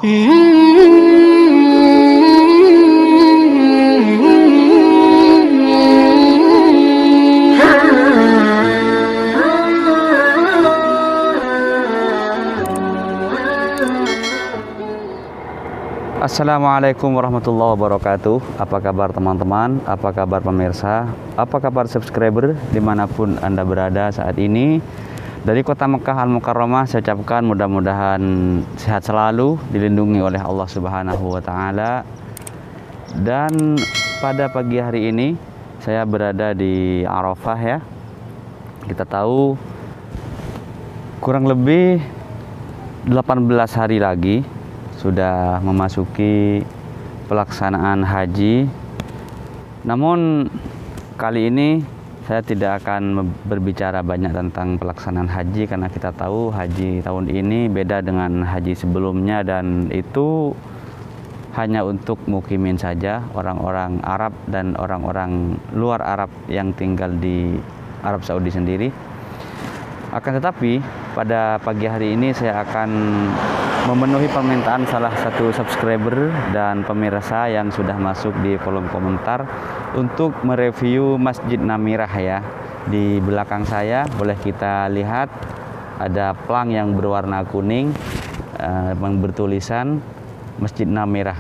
Assalamualaikum warahmatullahi wabarakatuh. Apa kabar teman-teman? Apa kabar pemirsa? Apa kabar subscriber dimanapun Anda berada saat ini? Dari kota Mekah Al-Mukarramah saya ucapkan mudah-mudahan sehat selalu, dilindungi oleh Allah Subhanahu wa Ta'ala. Dan pada pagi hari ini saya berada di Arafah ya. Kita tahu kurang lebih 18 hari lagi sudah memasuki pelaksanaan haji. Namun kali ini saya tidak akan berbicara banyak tentang pelaksanaan haji, karena kita tahu haji tahun ini beda dengan haji sebelumnya, dan itu hanya untuk mukimin saja, orang-orang Arab dan orang-orang luar Arab yang tinggal di Arab Saudi sendiri. Akan tetapi pada pagi hari ini saya akan memenuhi permintaan salah satu subscriber dan pemirsa yang sudah masuk di kolom komentar untuk mereview Masjid Namirah ya. Di belakang saya boleh kita lihat ada plang yang berwarna kuning yang bertulisan Masjid Namirah.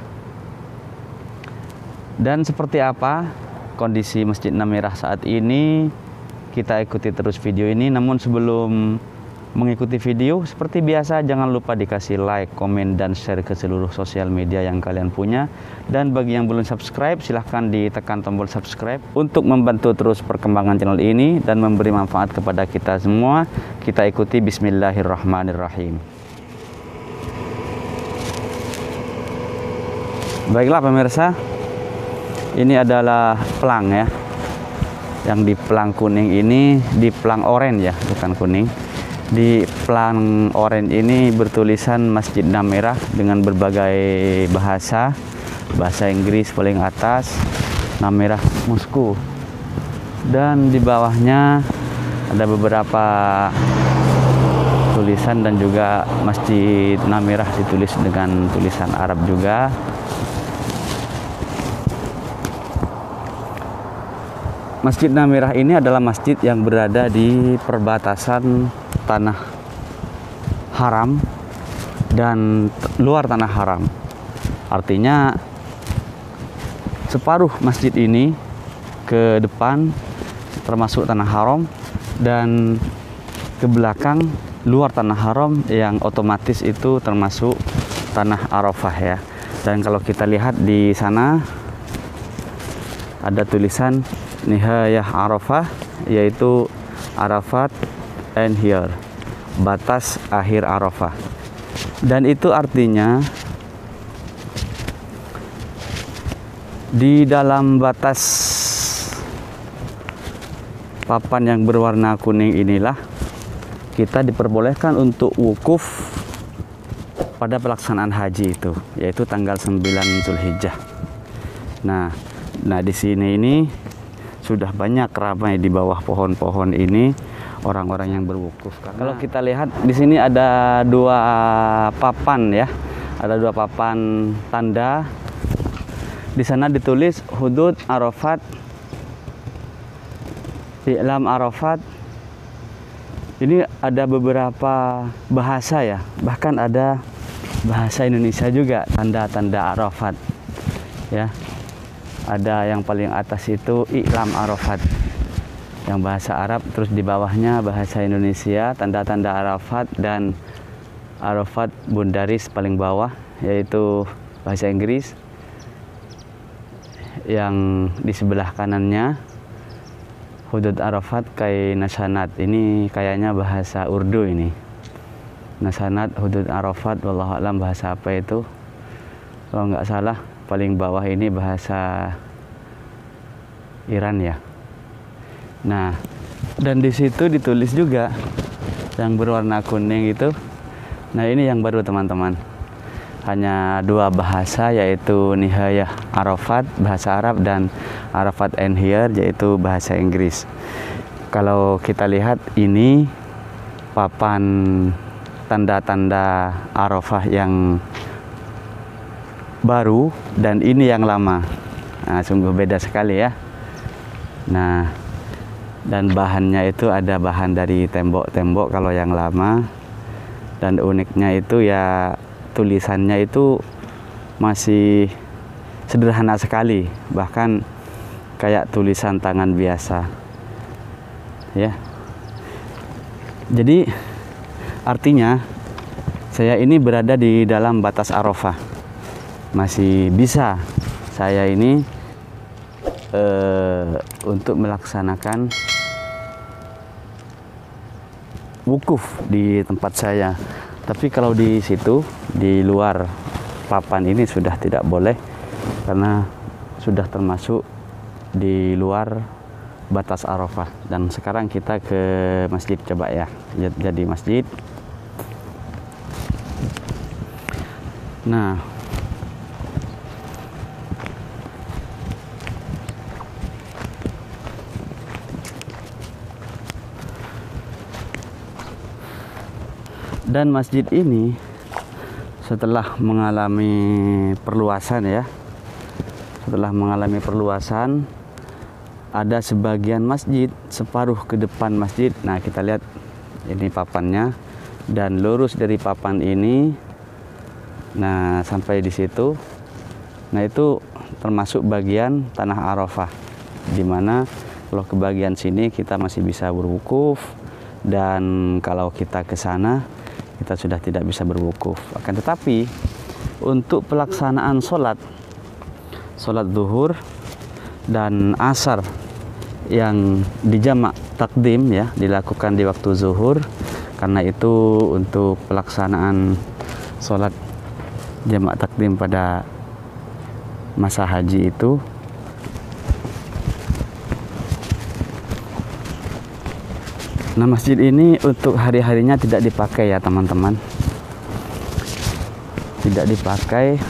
Dan seperti apa kondisi Masjid Namirah saat ini, kita ikuti terus video ini. Namun sebelum mengikuti video, seperti biasa jangan lupa dikasih like, komen, dan share ke seluruh sosial media yang kalian punya. Dan bagi yang belum subscribe, silahkan ditekan tombol subscribe untuk membantu terus perkembangan channel ini dan memberi manfaat kepada kita semua. Kita ikuti bismillahirrahmanirrahim. Baiklah pemirsa, ini adalah plang ya. Yang di plang kuning ini, di plang oranye ya, bukan kuning. Di plang oranye ini bertulisan Masjid Namirah dengan berbagai bahasa Inggris paling atas, Namirah Moscow, dan di bawahnya ada beberapa tulisan dan juga Masjid Namirah ditulis dengan tulisan Arab juga. Masjid Namirah ini adalah masjid yang berada di perbatasan tanah haram dan luar tanah haram. Artinya separuh masjid ini ke depan termasuk tanah haram, dan ke belakang luar tanah haram yang otomatis itu termasuk tanah Arafah ya. Dan kalau kita lihat di sana ada tulisan Nihayah Arafah, yaitu Arafat and here, batas akhir Arafah. Dan itu artinya di dalam batas papan yang berwarna kuning inilah kita diperbolehkan untuk wukuf pada pelaksanaan haji itu, yaitu tanggal 9 Zulhijjah. Nah di sini ini sudah banyak ramai di bawah pohon-pohon ini orang-orang yang berwukuf. Kalau kita lihat di sini ada dua papan ya, ada dua papan tanda. Di sana ditulis Hudud Arafat, I'lam Arafat. Ini ada beberapa bahasa ya, bahkan ada bahasa Indonesia juga, tanda-tanda Arafat ya. Ada yang paling atas itu I'lam Arafat yang bahasa Arab, terus di bawahnya bahasa Indonesia, tanda-tanda Arafat, dan Arafat Bundaris paling bawah yaitu bahasa Inggris. Yang di sebelah kanannya Hudud Arafat Kai Nasanat, ini kayaknya bahasa Urdu ini. Nasanat Hudud Arafat, wallahu a'lam bahasa apa itu. Kalau nggak salah paling bawah ini bahasa Iran ya. Nah, dan di situ ditulis juga yang berwarna kuning itu. Nah, ini yang baru teman-teman. Hanya dua bahasa, yaitu Nihayah Arafat bahasa Arab dan Arafat and here yaitu bahasa Inggris. Kalau kita lihat ini papan tanda-tanda Arafah yang baru dan ini yang lama. Nah, sungguh beda sekali ya. Nah, dan bahannya itu ada bahan dari tembok-tembok kalau yang lama. Dan uniknya itu ya tulisannya itu masih sederhana sekali, bahkan kayak tulisan tangan biasa ya. Jadi artinya saya ini berada di dalam batas Arafah, masih bisa saya ini untuk melaksanakan wukuf di tempat saya. Tapi kalau di situ, di luar papan ini sudah tidak boleh, karena sudah termasuk di luar batas Arafah. Dan sekarang kita ke masjid coba ya. Jadi masjid. Nah, dan masjid ini setelah mengalami perluasan ya, ada sebagian masjid separuh ke depan masjid. Nah, kita lihat ini papannya, dan lurus dari papan ini, nah sampai di situ. Nah, itu termasuk bagian tanah Arafah, dimana kalau ke bagian sini kita masih bisa berwukuf, dan kalau kita ke sana kita sudah tidak bisa berwukuf. Akan tetapi untuk pelaksanaan sholat zuhur dan asar yang dijamak takdim ya, dilakukan di waktu zuhur, karena itu untuk pelaksanaan sholat jamak takdim pada masa haji itu nah, masjid ini untuk hari-harinya tidak dipakai ya teman-teman, tidak dipakai,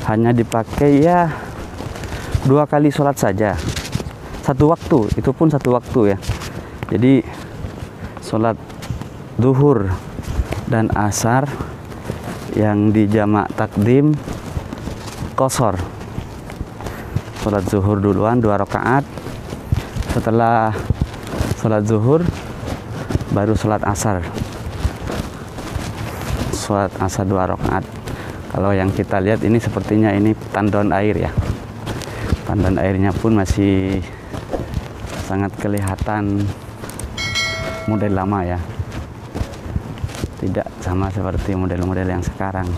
hanya dipakai ya 2 kali sholat saja, satu waktu, itu pun satu waktu ya. Jadi sholat zuhur dan asar yang dijamak takdim qashar. Sholat zuhur duluan 2 rakaat, setelah sholat zuhur baru sholat asar. Sholat asar 2 rakaat. Kalau yang kita lihat ini sepertinya ini tandon air ya. Tandon airnya pun masih sangat kelihatan model lama ya. Tidak sama seperti model-model yang sekarang.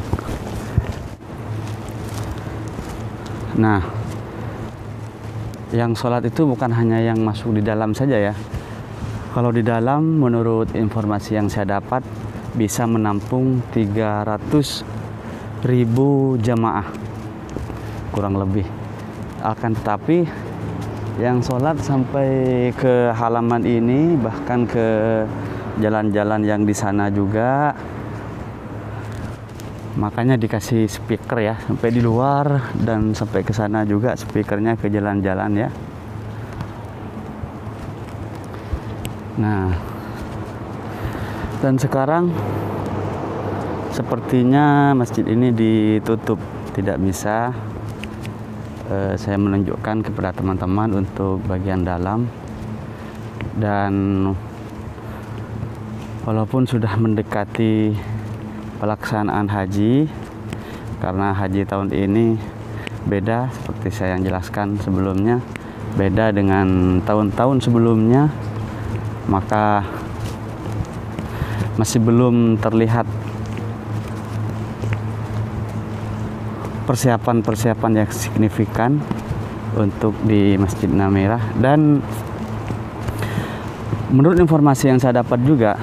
Nah, yang sholat itu bukan hanya yang masuk di dalam saja ya. Kalau di dalam, menurut informasi yang saya dapat, bisa menampung 300.000 jamaah kurang lebih. Akan tetapi yang sholat sampai ke halaman ini, bahkan ke jalan-jalan yang di sana juga, makanya dikasih speaker ya, sampai di luar dan sampai ke sana juga speakernya, ke jalan-jalan ya. Nah, dan sekarang sepertinya masjid ini ditutup, tidak bisa saya menunjukkan kepada teman-teman untuk bagian dalam. Dan walaupun sudah mendekati pelaksanaan haji, karena haji tahun ini beda seperti saya yang jelaskan sebelumnya, beda dengan tahun-tahun sebelumnya, maka masih belum terlihat persiapan-persiapan yang signifikan untuk di Masjid Namira. Dan menurut informasi yang saya dapat juga,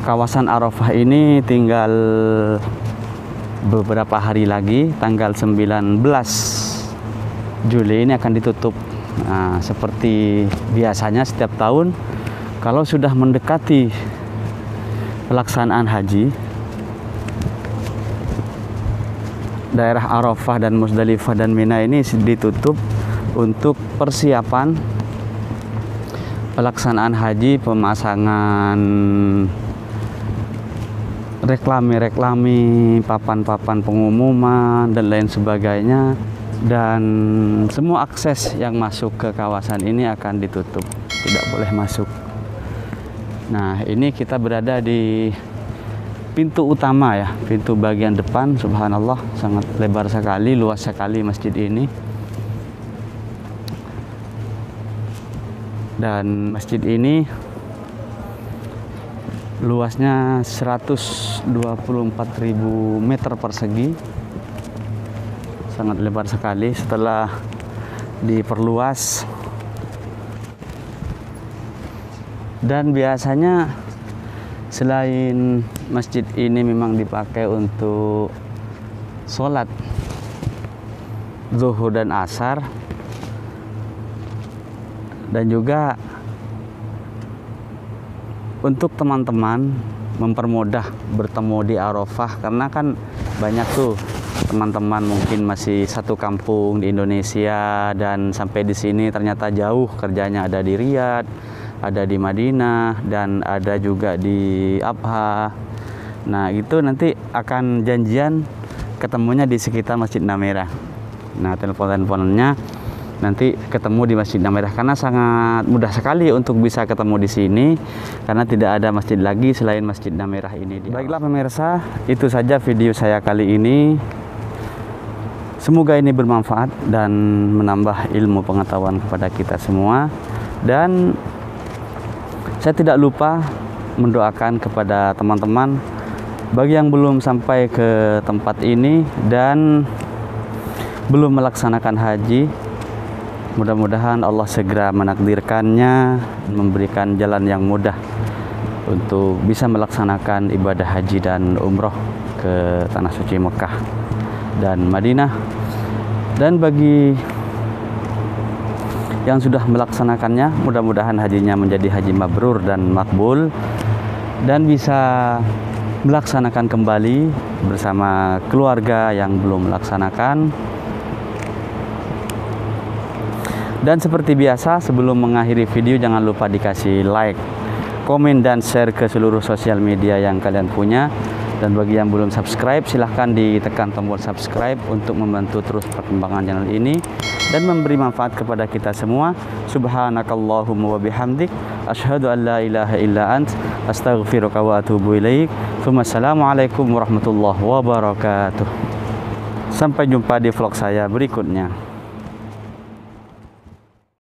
kawasan Arafah ini tinggal beberapa hari lagi, tanggal 19 Juli ini akan ditutup. Nah, seperti biasanya setiap tahun kalau sudah mendekati pelaksanaan haji, daerah Arafah dan Musdalifah dan Mina ini ditutup untuk persiapan pelaksanaan haji, pemasangan reklame-reklame, papan-papan pengumuman dan lain sebagainya, dan semua akses yang masuk ke kawasan ini akan ditutup, tidak boleh masuk. Nah, ini kita berada di pintu utama ya, pintu bagian depan. Subhanallah, sangat lebar sekali, luas sekali masjid ini. Dan masjid ini luasnya 124.000 meter persegi, sangat lebar sekali. Setelah diperluas, dan biasanya selain masjid ini memang dipakai untuk sholat zuhur dan asar, dan juga untuk teman-teman mempermudah bertemu di Arafah, karena kan banyak tuh teman-teman mungkin masih satu kampung di Indonesia dan sampai di sini ternyata jauh, kerjanya ada di Riyadh, ada di Madinah, dan ada juga di Abha. Nah, itu nanti akan janjian ketemunya di sekitar Masjid Namira. Nah, telepon-teleponnya nanti ketemu di Masjid Namira, karena sangat mudah sekali untuk bisa ketemu di sini, karena tidak ada masjid lagi selain Masjid Namira ini. Baiklah pemirsa, itu saja video saya kali ini. Semoga ini bermanfaat dan menambah ilmu pengetahuan kepada kita semua. Dan saya tidak lupa mendoakan kepada teman-teman bagi yang belum sampai ke tempat ini dan belum melaksanakan haji, mudah-mudahan Allah segera menakdirkannya, memberikan jalan yang mudah untuk bisa melaksanakan ibadah haji dan umroh ke Tanah Suci Mekah dan Madinah. Dan bagi yang sudah melaksanakannya, mudah-mudahan hajinya menjadi haji mabrur dan makbul, dan bisa melaksanakan kembali bersama keluarga yang belum melaksanakan. Dan seperti biasa, sebelum mengakhiri video, jangan lupa dikasih like, komen, dan share ke seluruh sosial media yang kalian punya. Dan bagi yang belum subscribe, silahkan ditekan tombol subscribe untuk membantu terus perkembangan channel ini dan memberi manfaat kepada kita semua. Subhanakallahumma wa bihamdik, asyhadu an la ilaha illa ant, astaghfiruka wa atubu ilaik. Wassalamualaikum warahmatullahi wabarakatuh. Sampai jumpa di vlog saya berikutnya.